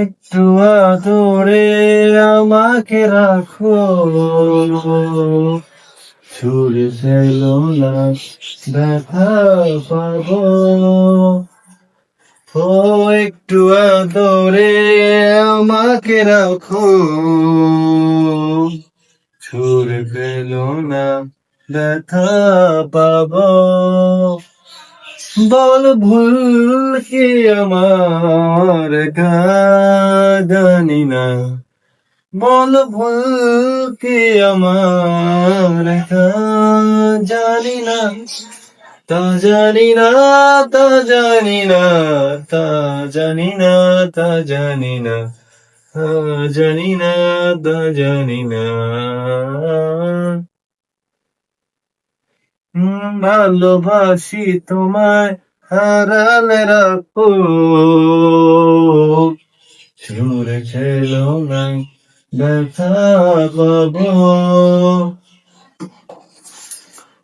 একটু আদরে আমাকে রাখো, ছুঁড়ে ফেলো না, ব্যথা পাবো। ও একটু আদরে আমাকে রাখো, ছুঁড়ে ফেলো না, ব্যথা পাবো। বল ভুল কি আমার, জানি না। বল ভুল কি আমার, জানি না। তা জানি না, তা জানি না, তা জানি না, তা জানি না, তা জানি না, তা জানি না। ভালোবাসি তোমায়, হারালে রাখো, ছুঁড়ে খেলো না, ব্যথা পাবো।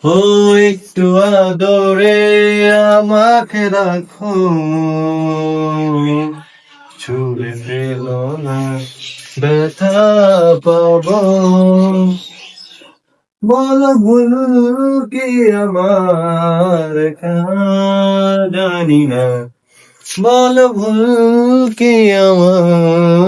ও একটু আদরে আমাকে রাখো, ছুঁড়ে ফেলো না, ব্যথা পাবো। বল ভুল কি আমার, জানি না। বল ভুল কি আমার।